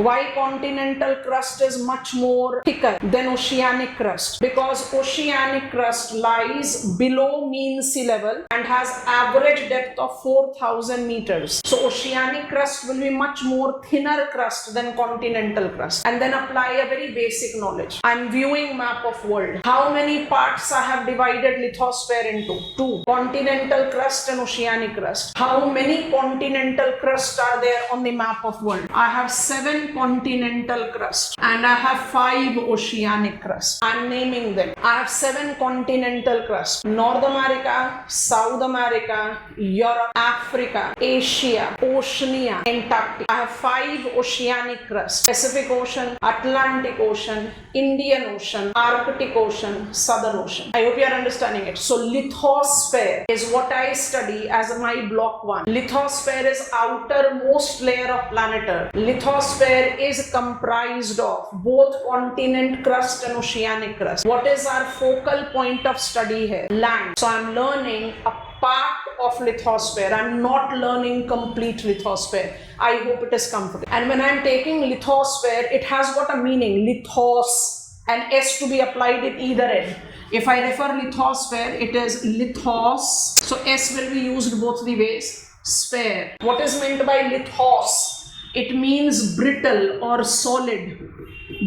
Why continental crust is much more thicker than oceanic crust? Because oceanic crust lies below mean sea level and has average depth of 4,000 meters. So oceanic crust will be much more thinner crust than continental crust. And then apply a very basic knowledge. I'm viewing map of world. How many parts I have divided lithosphere into? 2. Continental crust and oceanic crust. How many continental crusts are there on the map of world? I have 7 continental crusts and I have 5 oceanic crusts. I'm naming them. I have 7 continental crusts. North America, South America, Europe, Africa, Asia, Oceania, Antarctica. I have 5 oceanic crusts. Pacific Ocean, Atlantic Ocean, Indian Ocean, Arctic Ocean, Southern Ocean. I hope you are understanding it. So lithosphere is what I study as my block 1. Lithosphere is outermost layer of planet Earth. Lithosphere is comprised of both continent crust and oceanic crust. What is our focal point of study here? Land. So I'm learning a part of lithosphere. I'm not learning complete lithosphere. I hope it is comfortable. And when I'm taking lithosphere, it has got a meaning. Lithos and S to be applied at either end. If I refer lithosphere, it is lithos. So S will be used both the ways. Sphere. What is meant by lithos? It means brittle or solid.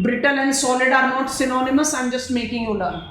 Brittle and solid are not synonymous. I'm just making you learn.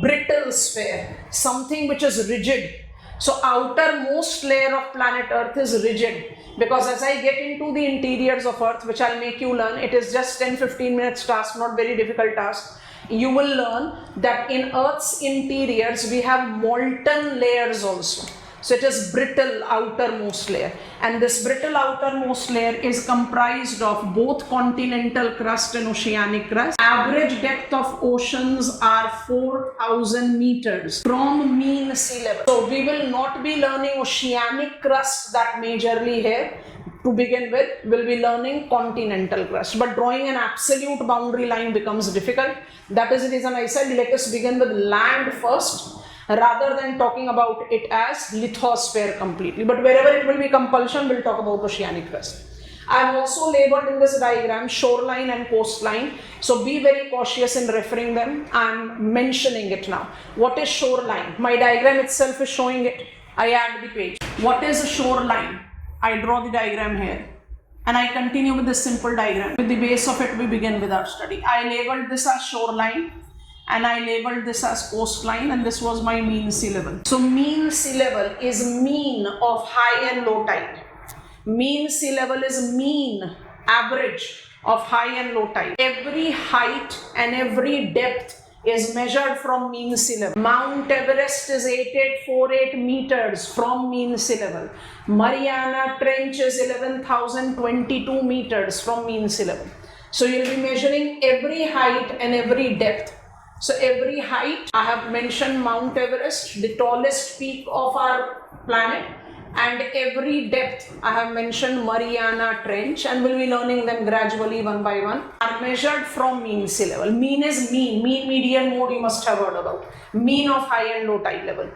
Brittle sphere. Something which is rigid. So outermost layer of planet Earth is rigid, because as I get into the interiors of Earth, which I'll make you learn, it is just 10-15 minutes task, not very difficult task. You will learn that in Earth's interiors we have molten layers also. So it is brittle outermost layer, and this brittle outermost layer is comprised of both continental crust and oceanic crust. Average depth of oceans are 4,000 meters from mean sea level. So we will not be learning oceanic crust that majorly here. To begin with, we'll be learning continental crust, but drawing an absolute boundary line becomes difficult. That is the reason I said let us begin with land first, rather than talking about it as lithosphere completely. But wherever it will be compulsion, we'll talk about oceanic crust. I have also labeled in this diagram shoreline and coastline. So be very cautious in referring them. I'm mentioning it now. What is shoreline? My diagram itself is showing it. I add the page. What is a shoreline? I draw the diagram here. And I continue with this simple diagram. With the base of it, we begin with our study. I labeled this as shoreline. And I labeled this as coastline, and this was my mean sea level. So mean sea level is mean of high and low tide. Mean sea level is mean, average of high and low tide. Every height and every depth is measured from mean sea level. Mount Everest is 8848 meters from mean sea level. Mariana Trench is 11,022 meters from mean sea level. So you'll be measuring every height and every depth. So every height, I have mentioned Mount Everest, the tallest peak of our planet, and every depth, I have mentioned Mariana Trench, and we'll be learning them gradually one by one, are measured from mean sea level. Mean is mean, median, mode you must have heard about. Mean of high and low tide level.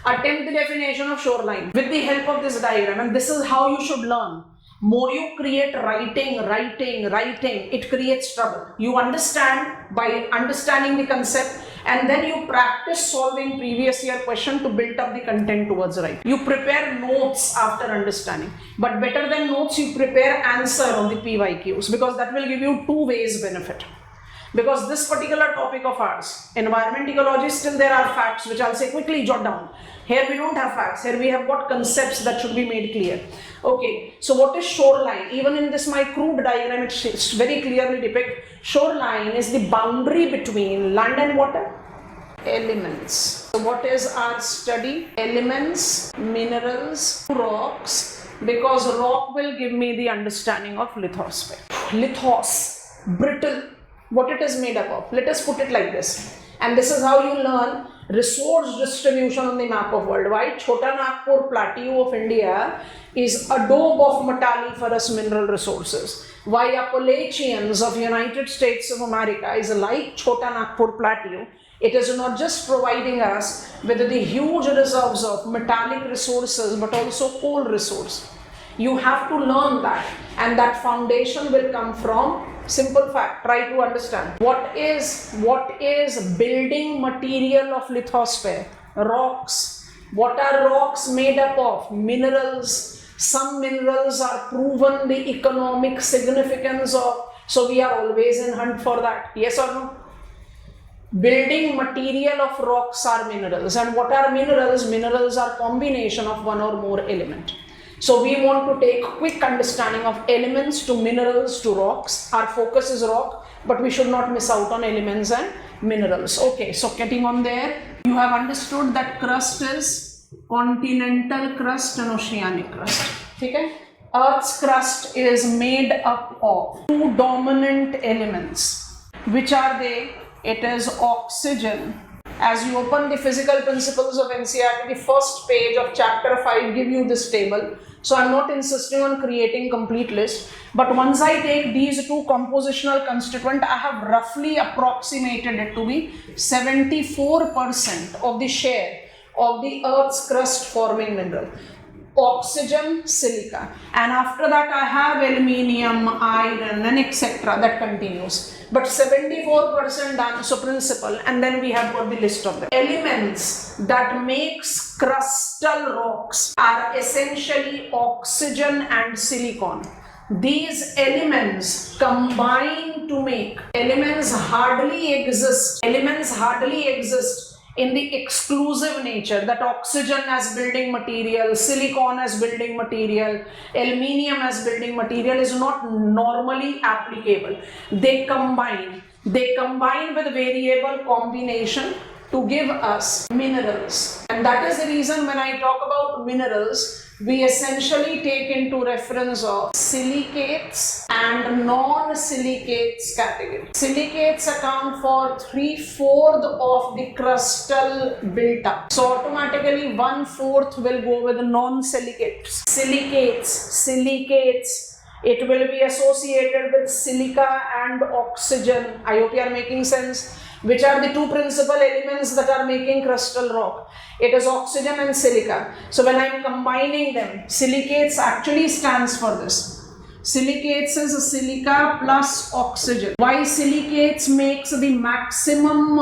Attempt the definition of shoreline with the help of this diagram, and this is how you should learn. More you create writing, it creates trouble. You understand by understanding the concept, and then you practice solving previous year question to build up the content towards writing. You prepare notes after understanding, but better than notes, you prepare answer on the PYQs, because that will give you 2 ways benefit. Because this particular topic of ours, environment ecology, still there are facts which I'll say quickly jot down. Here we don't have facts, here we have got concepts that should be made clear. Okay, so what is shoreline? Even in this my crude diagram, it very clearly depicts shoreline is the boundary between land and water. Elements. So what is our study? Elements, minerals, rocks, because rock will give me the understanding of lithosphere. Lithos, brittle, what it is made up of. Let us put it like this. And this is how you learn resource distribution on the map of world. Why? Chota Nagpur plateau of India is adobe of metalliferous mineral resources. Why Appalachians of United States of America is like Chota Nagpur plateau. It is not just providing us with the huge reserves of metallic resources, but also coal resource. You have to learn that, and that foundation will come from Simple fact, try to understand. What is building material of lithosphere? Rocks. What are rocks made up of? Minerals. Some minerals are proven the economic significance of, so we are always in hunt for that. Yes or no? Building material of rocks are minerals. And what are minerals? Minerals are combination of one or more element. So we want to take quick understanding of elements to minerals to rocks. Our focus is rock, but we should not miss out on elements and minerals. Okay, so getting on there, you have understood that crust is continental crust and oceanic crust. Okay? Earth's crust is made up of two dominant elements. Which are they? It is oxygen. As you open the physical principles of NCERT, the first page of chapter 5 give you this table. So I'm not insisting on creating complete list, but once I take these two compositional constituent, I have roughly approximated it to be 74% of the share of the Earth's crust forming mineral. Oxygen, silica, and after that I have aluminium, iron, and etc. That continues. But 74% done, so principle, and then we have got the list of them. Elements that makes crustal rocks are essentially oxygen and silicon. These elements combine to make. Elements hardly exist in the exclusive nature, that oxygen as building material, silicon as building material, aluminium as building material is not normally applicable. They combine with variable combination to give us minerals. And that is the reason when I talk about minerals, we essentially take into reference of silicates and non-silicates category. Silicates account for 3/4 of the crustal built-up. So automatically 1/4 will go with non-silicates. Silicates, it will be associated with silica and oxygen. I hope you are making sense. Which are the two principal elements that are making crustal rock? It is oxygen and silica. So when I am combining them, silicates actually stands for this. Silicates is silica plus oxygen. Why silicates makes the maximum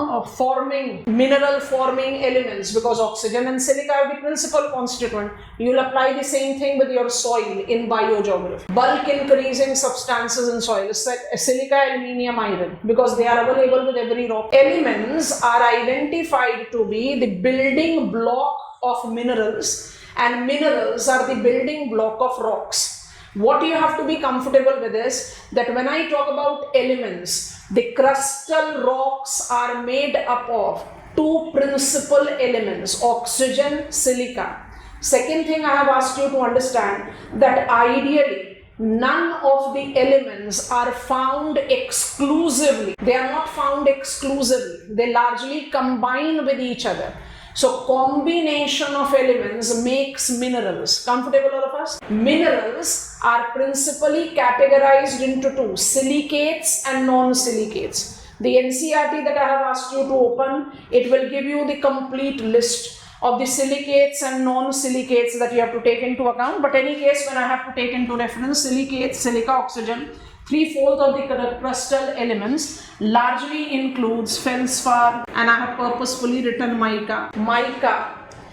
mineral forming elements? Because oxygen and silica are the principal constituent. You will apply the same thing with your soil in biogeography. Bulk increasing substances in soil, silica, aluminium, iron, because they are available with every rock. Elements are identified to be the building block of minerals, and minerals are the building block of rocks. What you have to be comfortable with is that when I talk about elements, the crustal rocks are made up of two principal elements, oxygen, silica. Second thing I have asked you to understand that ideally none of the elements are found exclusively. They are not found exclusively. They largely combine with each other. So combination of elements makes minerals. Comfortable all of us? Minerals are principally categorized into two, silicates and non-silicates. The NCERT that I have asked you to open, it will give you the complete list of the silicates and non-silicates that you have to take into account. But any case, when I have to take into reference silicates, silica, oxygen, 3/4 of the crustal elements largely includes feldspar, and I have purposefully written mica. Mica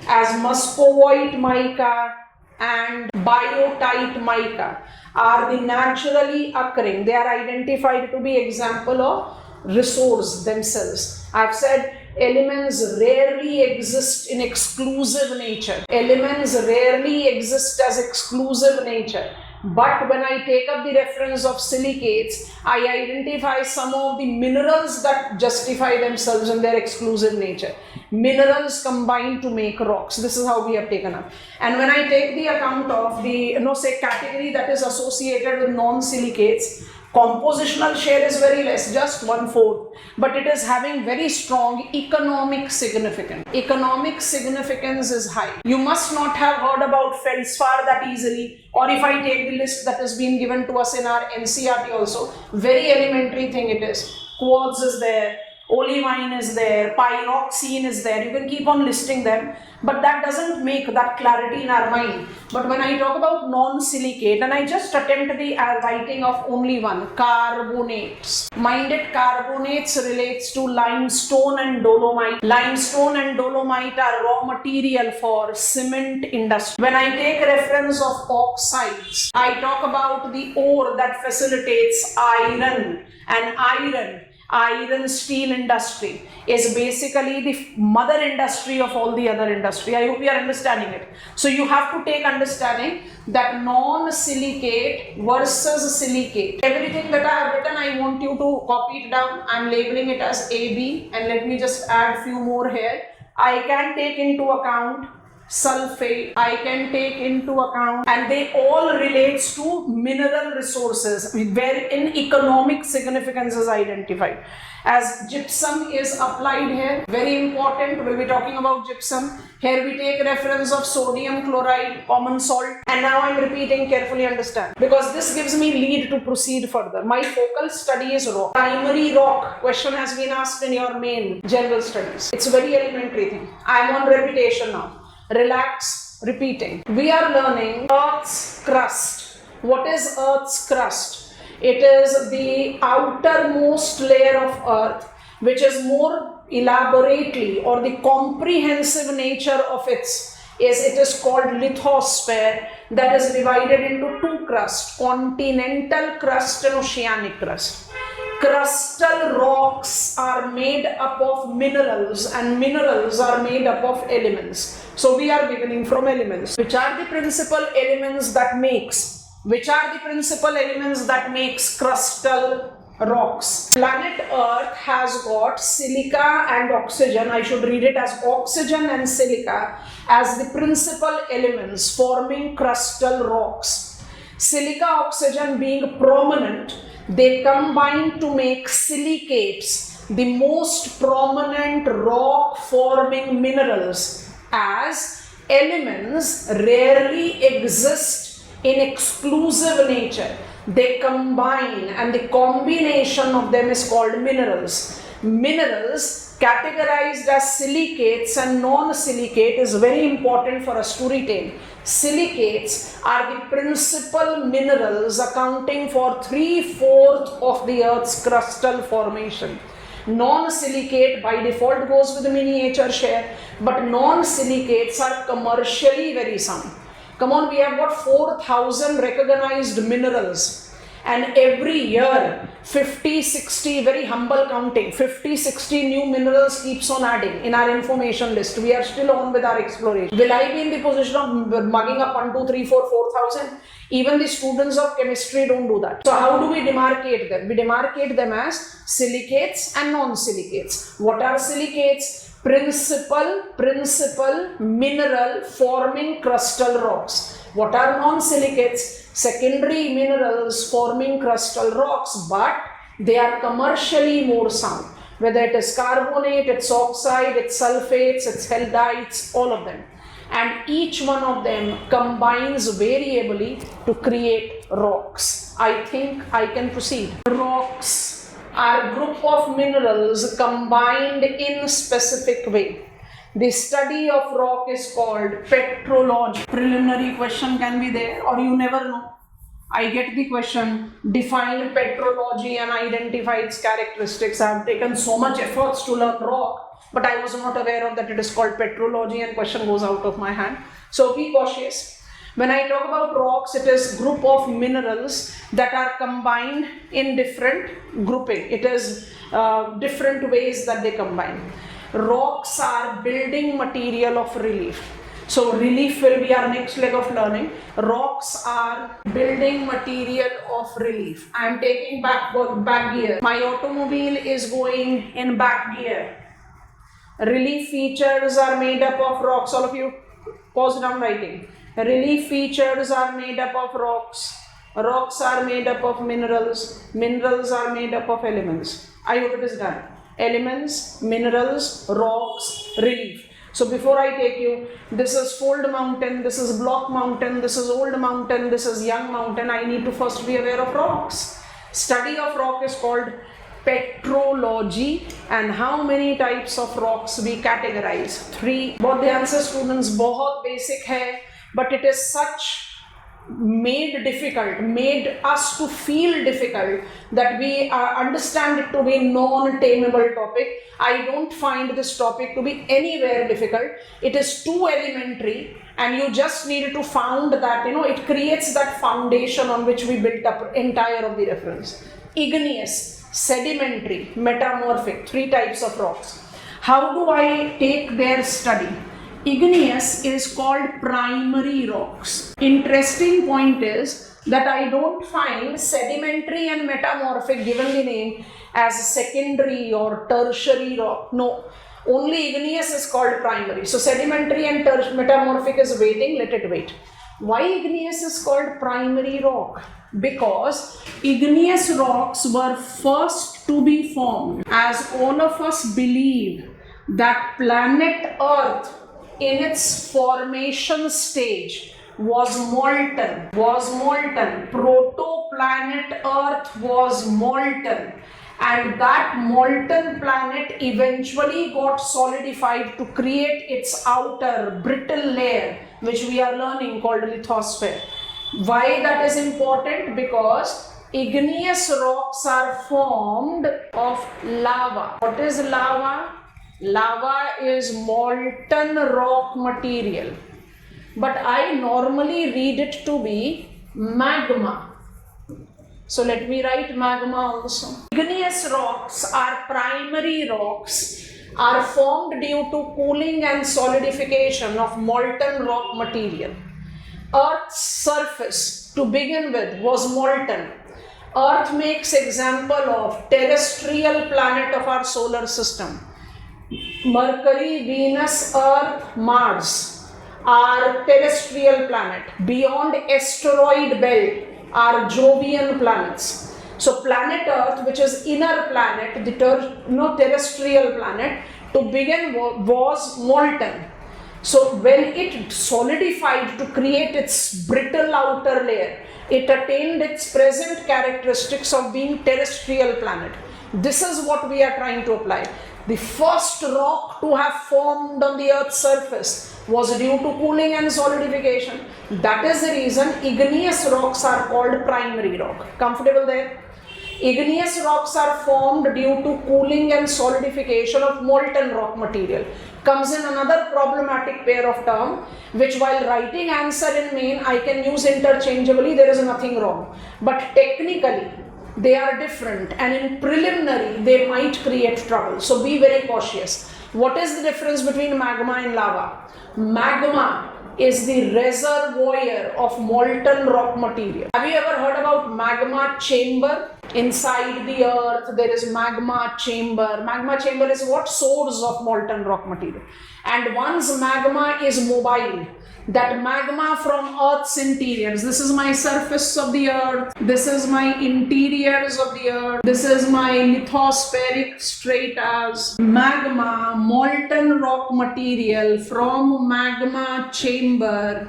as muscovite mica and biotite mica are the naturally occurring. They are identified to be example of resource themselves. I've said elements rarely exist in exclusive nature. Elements rarely exist as exclusive nature. But when I take up the reference of silicates, I identify some of the minerals that justify themselves in their exclusive nature. Minerals combine to make rocks. This is how we have taken up. And when I take the account of the category that is associated with non-silicates, compositional share is very less, just 1/4, but it is having very strong economic significance. Economic significance is high. You must not have heard about feldspar that easily, or if I take the list that has been given to us in our NCERT also, very elementary thing it is. Quartz is there, olivine is there, pyroxene is there. You can keep on listing them, but that doesn't make that clarity in our mind. But when I talk about non-silicate, and I just attempt the writing of only one, carbonates. Minded carbonates relates to limestone and dolomite. Limestone and dolomite are raw material for cement industry. When I take reference of oxides, I talk about the ore that facilitates iron, and iron steel industry is basically the mother industry of all the other industry. I hope you are understanding it. So you have to take understanding that non-silicate versus silicate. Everything that I have written, I want you to copy it down. I am labeling it as AB, and let me just add few more here. I can take into account sulfate, I can take into account, and they all relates to mineral resources wherein economic significance is identified. As gypsum is applied here, very important, we'll be talking about gypsum. Here we take reference of sodium chloride, common salt, and now I'm repeating, carefully understand, because this gives me lead to proceed further. My focal study is rock. Primary rock question has been asked in your main general studies. It's a very elementary thing. I'm on repetition now. Relax, repeating. We are learning Earth's crust. What is Earth's crust? It is the outermost layer of Earth, which is more elaborately, or the comprehensive nature of it is called lithosphere, that is divided into two crusts, continental crust and oceanic crust. Crustal rocks are made up of minerals, and minerals are made up of elements. So we are beginning from elements. Which are the principal elements that makes crustal rocks? Planet Earth has got silica and oxygen. I should read it as oxygen and silica as the principal elements forming crustal rocks. Silica, oxygen being prominent, they combine to make silicates, the most prominent rock forming minerals, as elements rarely exist in exclusive nature. They combine, and the combination of them is called minerals. Minerals categorized as silicates and non-silicate is very important for us to retain. Silicates are the principal minerals accounting for 3/4 of the Earth's crustal formation. Non-silicate by default goes with the miniature share, but non-silicates are commercially very sound. Come on, we have got 4,000 recognized minerals, and every year 50-60, very humble counting, 50-60 new minerals keeps on adding in our information list. We are still on with our exploration. Will I be in the position of mugging up 1, 2, 3, 4, 4,000? Even the students of chemistry don't do that. So how do we demarcate them? We demarcate them as silicates and non-silicates. What are silicates? Principal mineral forming crustal rocks. What are non-silicates? Secondary minerals forming crustal rocks, but they are commercially more sound. Whether it is carbonate, it's oxide, it's sulfates, it's haldites, all of them. And each one of them combines variably to create rocks. I think I can proceed. Rocks are group of minerals combined in specific way. The study of rock is called petrology. Preliminary question can be there, or you never know. I get the question, define petrology and identify its characteristics. I have taken so much efforts to learn rock, but I was not aware of that it is called petrology, and question goes out of my hand. So be cautious. When I talk about rocks, it is group of minerals that are combined in different grouping. It is different ways that they combine. Rocks are building material of relief. So relief will be our next leg of learning. Rocks are building material of relief. I am taking back gear. My automobile is going in back gear. Relief features are made up of rocks. All of you, pause down writing. Relief features are made up of rocks. Rocks are made up of minerals. Minerals are made up of elements. I hope it is done. Elements, minerals, rocks, relief. So before I take you, this is fold mountain, this is block mountain, this is old mountain, this is young mountain. I need to first be aware of rocks. Study of rock is called petrology, and how many types of rocks we categorize? 3. Both the answer students, बहुत basic है, but it is such made us to feel difficult that we understand it to be non-tameable topic. I don't find this topic to be anywhere difficult. It is too elementary, and you just need to found that, it creates that foundation on which we built up entire of the reference. Igneous, sedimentary, metamorphic, 3 types of rocks. How do I take their study? Igneous is called primary rocks. Interesting point is that I don't find sedimentary and metamorphic given the name as secondary or tertiary rock. No, only igneous is called primary. So sedimentary and metamorphic is waiting, let it wait. Why igneous is called primary rock? Because igneous rocks were first to be formed, as all of us believe that planet Earth in its formation stage was molten. Proto-planet Earth was molten, and that molten planet eventually got solidified to create its outer brittle layer, which we are learning, called lithosphere. Why that is important? Because igneous rocks are formed of lava. What is lava? Lava is molten rock material, but I normally read it to be magma. So let me write magma also. Igneous rocks are primary rocks, are formed due to cooling and solidification of molten rock material. Earth's surface to begin with was molten. Earth makes example of terrestrial planet of our solar system. Mercury, Venus, Earth, Mars are terrestrial planet. Beyond asteroid belt are Jovian planets. So planet Earth, which is inner planet, the terrestrial planet, to begin was molten. So when it solidified to create its brittle outer layer, it attained its present characteristics of being terrestrial planet. This is what we are trying to apply. The first rock to have formed on the Earth's surface was due to cooling and solidification. That is the reason igneous rocks are called primary rock. Comfortable there? Igneous rocks are formed due to cooling and solidification of molten rock material. Comes in another problematic pair of terms, which while writing answer in main I can use interchangeably, there is nothing wrong. But technically, they are different, and in preliminary they might create trouble. So be very cautious. What is the difference between magma and lava? Magma is the reservoir of molten rock material. Have you ever heard about magma chamber? Inside the earth there is magma chamber. Magma chamber is what? Source of molten rock material. And once magma is mobile, that magma from Earth's interiors, this is my surface of the earth, this is my interiors of the earth, this is my lithospheric stratas. Magma, molten rock material from magma chamber.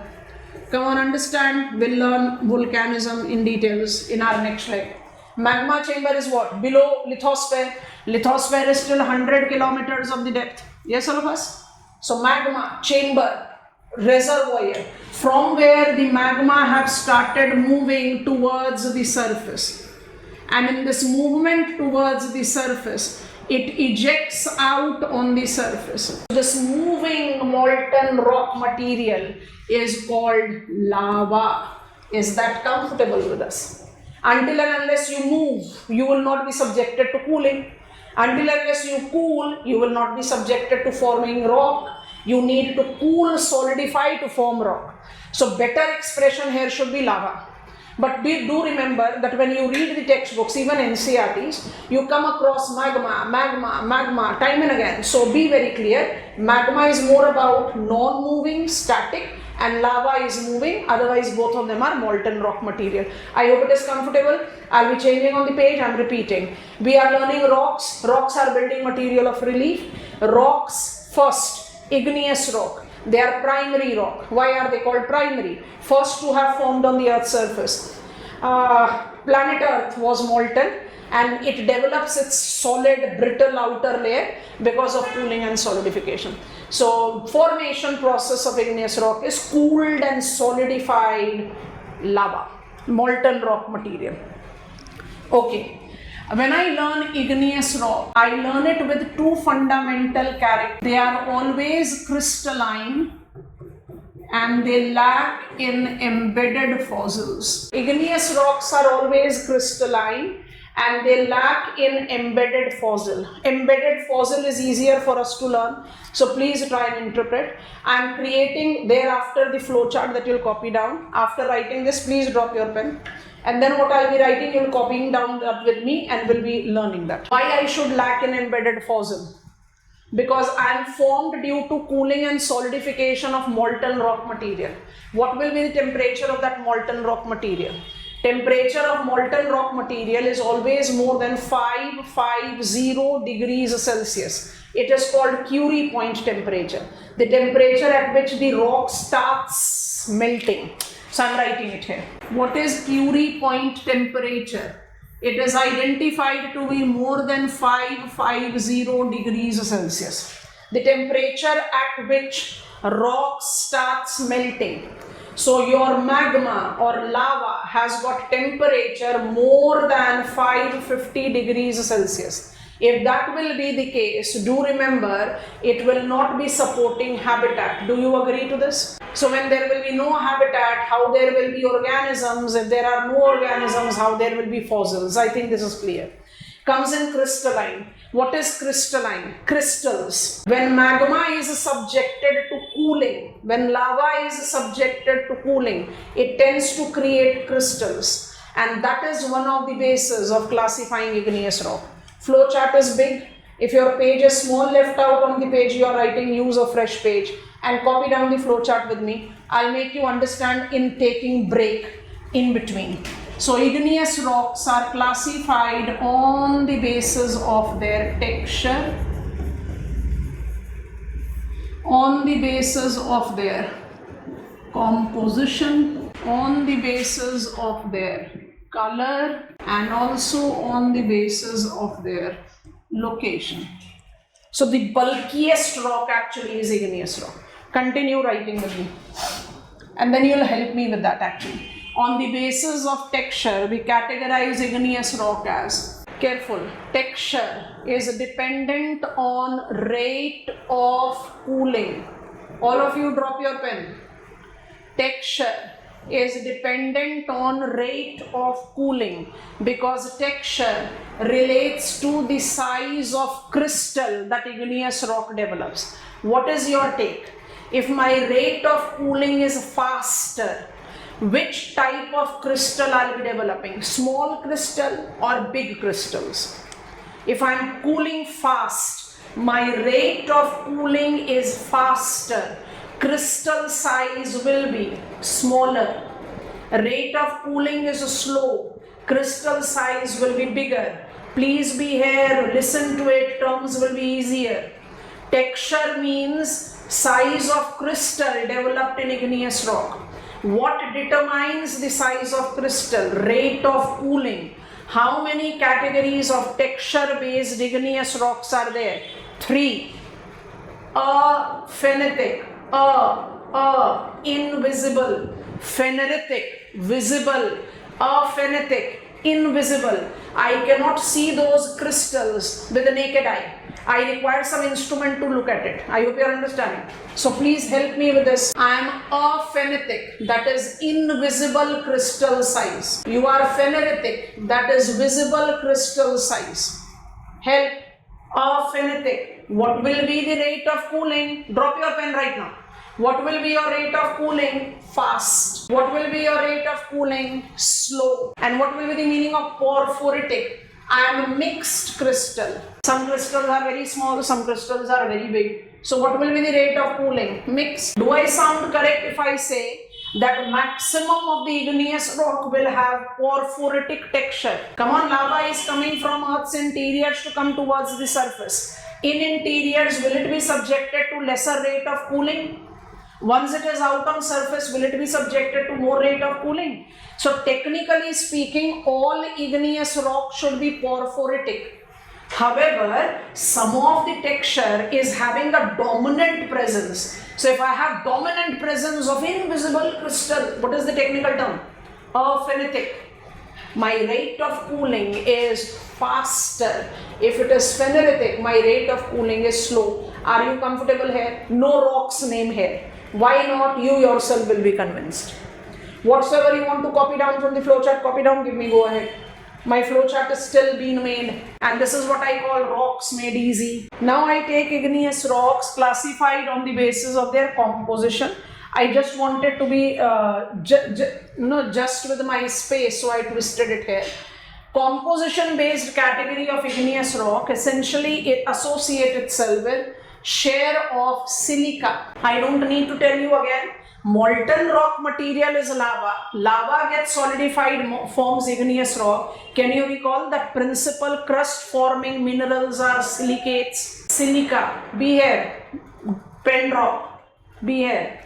Come on, understand? We'll learn volcanism in details in our next lecture. Magma chamber is what? Below lithosphere. Lithosphere is still 100 kilometers of the depth. Yes, all of us? So magma chamber, reservoir, from where the magma have started moving towards the surface, and in this movement towards the surface it ejects out on the surface. This moving molten rock material is called lava. Is that comfortable with us? Until and unless you move, you will not be subjected to cooling. Until and unless you cool, you will not be subjected to forming rock. You need to cool, solidify to form rock. So better expression here should be lava. But do remember that when you read the textbooks, even NCERTs, you come across magma, time and again. So be very clear, magma is more about non-moving, static, and lava is moving. Otherwise, both of them are molten rock material. I hope it is comfortable. I'll be changing on the page. I'm repeating. We are learning rocks. Rocks are building material of relief. Rocks first. Igneous rock. They are primary rock. Why are they called primary? First to have formed on the Earth's surface. Planet Earth was molten, and it develops its solid brittle outer layer because of cooling and solidification. So formation process of igneous rock is cooled and solidified lava, molten rock material. Okay. When I learn igneous rock, I learn it with two fundamental characteristics. They are always crystalline and they lack in embedded fossils. Igneous rocks are always crystalline and they lack in embedded fossil. Embedded fossil is easier for us to learn, so please try and interpret. I am creating thereafter the flowchart that you will copy down. After writing this, please drop your pen. And then what I will be writing, you will copying down that with me and will be learning that. Why I should lack in embedded fossil? Because I am formed due to cooling and solidification of molten rock material. What will be the temperature of that molten rock material? Temperature of molten rock material is always more than 550 degrees Celsius. It is called Curie point temperature. The temperature at which the rock starts melting. So I am writing it here. What is Curie point temperature? It is identified to be more than 550 degrees Celsius. The temperature at which rock starts melting. So your magma or lava has got temperature more than 550 degrees Celsius. If that will be the case, do remember, it will not be supporting habitat. Do you agree to this? So when there will be no habitat, how there will be organisms? If there are no organisms, how there will be fossils? I think this is clear. Comes in crystalline. What is crystalline? Crystals. When magma is subjected to cooling, when lava is subjected to cooling, it tends to create crystals. And that is one of the bases of classifying igneous rock. Flowchart is big. If your page is small, left out on the page you are writing, use a fresh page and copy down the flowchart with me. I'll make you understand in taking break in between. So igneous rocks are classified on the basis of their texture, on the basis of their composition, on the basis of their color, and also on the basis of their location. So the bulkiest rock actually is igneous rock. Continue writing with me and then you will help me with that actually. On the basis of texture, we categorize igneous rock as, careful, texture is dependent on rate of cooling. All of you drop your pen. Texture is dependent on rate of cooling because texture relates to the size of crystal that igneous rock develops. What is your take? If my rate of cooling is faster, which type of crystal I'll be developing? Small crystal or big crystals? If I'm cooling fast, my rate of cooling is faster. Crystal size will be smaller. Rate of cooling is slow. Crystal size will be bigger. Please be here, listen to it, terms will be easier. Texture means size of crystal developed in igneous rock. What determines the size of crystal? Rate of cooling. How many categories of texture based igneous rocks are there? 3. Phenolitic, invisible, pheneritic, visible, aphanetic, invisible. I cannot see those crystals with the naked eye. I require some instrument to look at it. I hope you are understanding. So please help me with this. I am aphanetic, that is invisible crystal size. You are pheneritic, that is visible crystal size. Help. Aphanetic. What will be the rate of cooling? Drop your pen right now. What will be your rate of cooling? Fast. What will be your rate of cooling? Slow. And what will be the meaning of porphyritic? I am a mixed crystal. Some crystals are very small, some crystals are very big. So what will be the rate of cooling? Mixed. Do I sound correct if I say that maximum of the igneous rock will have porphyritic texture? Come on, lava is coming from Earth's interiors to come towards the surface. In interiors, will it be subjected to lesser rate of cooling? Once it is out on surface, will it be subjected to more rate of cooling? So technically speaking, all igneous rock should be porphyritic. However, some of the texture is having a dominant presence. So if I have dominant presence of invisible crystal, what is the technical term? Aphanitic. My rate of cooling is faster. If it is pheneritic, my rate of cooling is slow. Are you comfortable here? No rocks name here. Why not? You yourself will be convinced. Whatsoever you want to copy down from the flowchart, copy down, give me, go ahead. My flowchart is still being made, and this is what I call rocks made easy. Now I take igneous rocks classified on the basis of their composition. I just wanted to be just with my space, so I twisted it here. Composition based category of igneous rock, essentially it associates itself with share of silica. I don't need to tell you again. Molten rock material is lava. Lava gets solidified, forms igneous rock. Can you recall that principal crust forming minerals are silicates? Silica, be here. Pen drop, be here.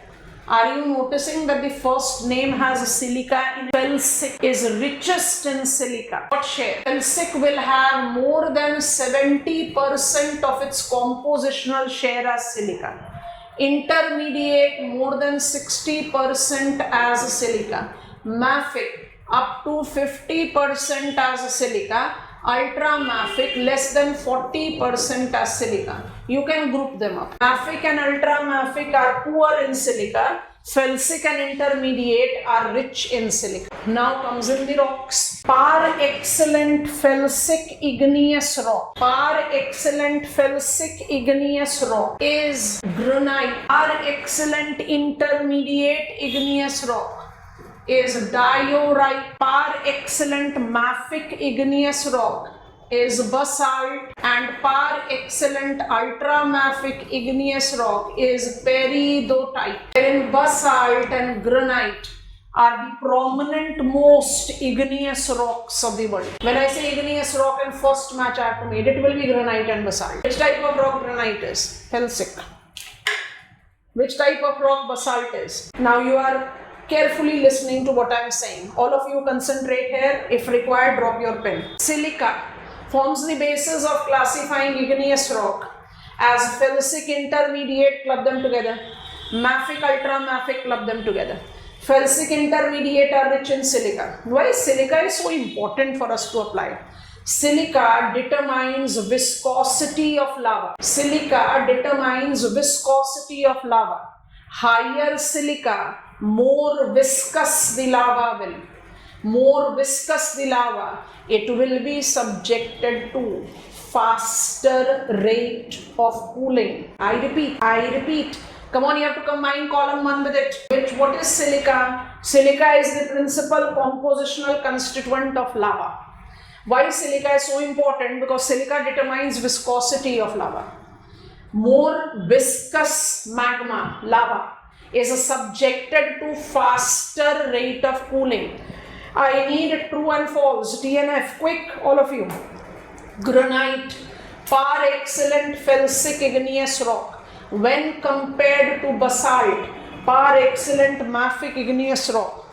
Are you noticing that the first name has a silica in felsic is richest in silica? What share? Felsic will have more than 70% of its compositional share as silica. Intermediate more than 60% as silica. Mafic up to 50% as silica. Ultramafic less than 40% as silica. You can group them up. Mafic and ultramafic are poor in silica. Felsic and intermediate are rich in silica. Now comes in the rocks. Par excellent felsic igneous rock. Par excellent felsic igneous rock is granite. Par excellent intermediate igneous rock is diorite. Par excellent mafic igneous rock is basalt, and par excellent ultramafic igneous rock is peridotite. And basalt and granite are the prominent most igneous rocks of the world. When I say igneous rock and first match I have to make, it will be granite and basalt. Which type of rock granite is? Felsic. Which type of rock basalt is? Now you are carefully listening to what I am saying. All of you concentrate here. If required, drop your pen. Silica forms the basis of classifying igneous rock as felsic intermediate, club them together. Mafic, ultramafic, club them together. Felsic intermediate are rich in silica. Why silica is so important for us to apply? Silica determines viscosity of lava. Silica determines viscosity of lava. Higher silica, more viscous the lava will. More viscous the lava, it will be subjected to faster rate of cooling. I repeat. Come on, you have to combine column 1 with it. What is silica? Silica is the principal compositional constituent of lava. Why silica is so important? Because silica determines viscosity of lava. More viscous magma, lava, is subjected to faster rate of cooling. I need true and false. TNF, quick, all of you. Granite, par excellent felsic igneous rock. When compared to basalt, par excellent mafic igneous rock.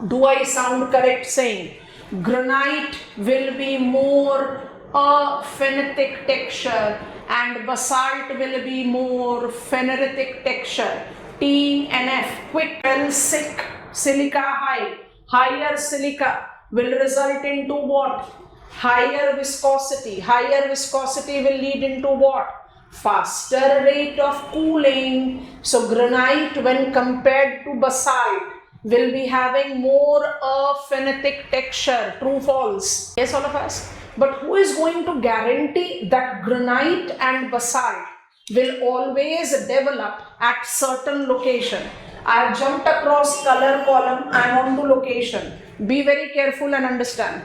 Do I sound correct saying granite will be more aphanitic texture and basalt will be more pheneritic texture? T and F, quick. Felsic, silica high. Higher silica will result into what? Higher viscosity. Higher viscosity will lead into what? Faster rate of cooling. So granite when compared to basalt will be having more aphanitic texture. True, false? Yes, all of us. But who is going to guarantee that granite and basalt will always develop at certain location? I have jumped across color column. I am on to location. Be very careful and understand.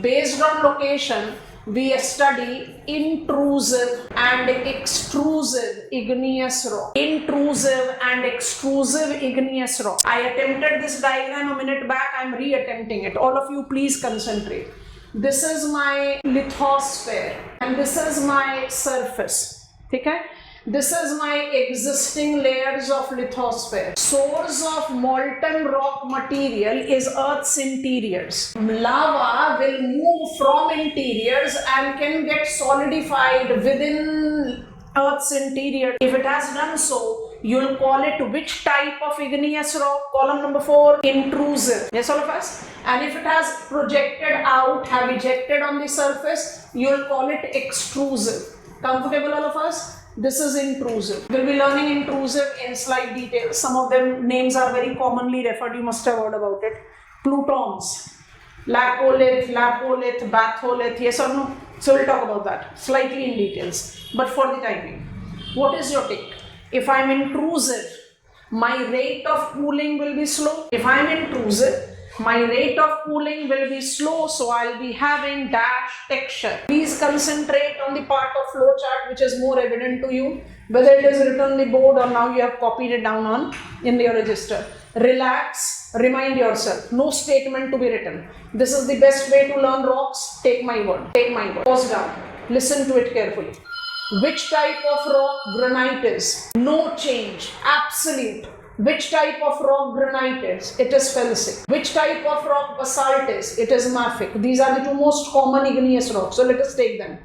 Based on location, we study intrusive and extrusive igneous rock. Intrusive and extrusive igneous rock. I attempted this diagram a minute back. I am re-attempting it. All of you please concentrate. This is my lithosphere and this is my surface. Okay? This is my existing layers of lithosphere. Source of molten rock material is Earth's interiors. Lava will move from interiors and can get solidified within Earth's interior. If it has done so, you'll call it which type of igneous rock? Column number 4, intrusive. Yes, all of us? And if it has projected out, have ejected on the surface, you'll call it extrusive. Comfortable, all of us? This is intrusive. We'll be learning intrusive in slight detail. Some of them names are very commonly referred. You must have heard about it. Plutons, lapolith, batholith. Yes or no? So we'll talk about that slightly in details. But for the time being, what is your take? If I'm intrusive, my rate of cooling will be slow. If I'm intrusive, my rate of cooling will be slow, so I'll be having dash texture. Please concentrate on the part of flowchart which is more evident to you, whether it is written on the board or now you have copied it down in your register. Relax, remind yourself, no statement to be written. This is the best way to learn rocks. Take my word. Pause down, listen to it carefully. Which type of rock granite is? No change, absolute. Which type of rock granite is? It is felsic. Which type of rock basalt is? It is mafic. These are the two most common igneous rocks. So let us take them.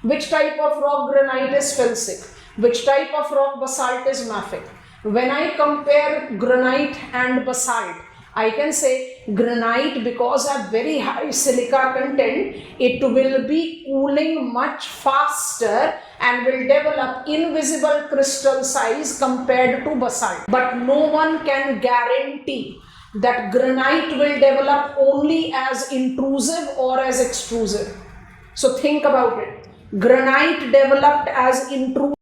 Which type of rock granite is felsic? Which type of rock basalt is mafic? When I compare granite and basalt, I can say granite, because of very high silica content, it will be cooling much faster and will develop invisible crystal size compared to basalt. But no one can guarantee that granite will develop only as intrusive or as extrusive. So think about it. Granite developed as intrusive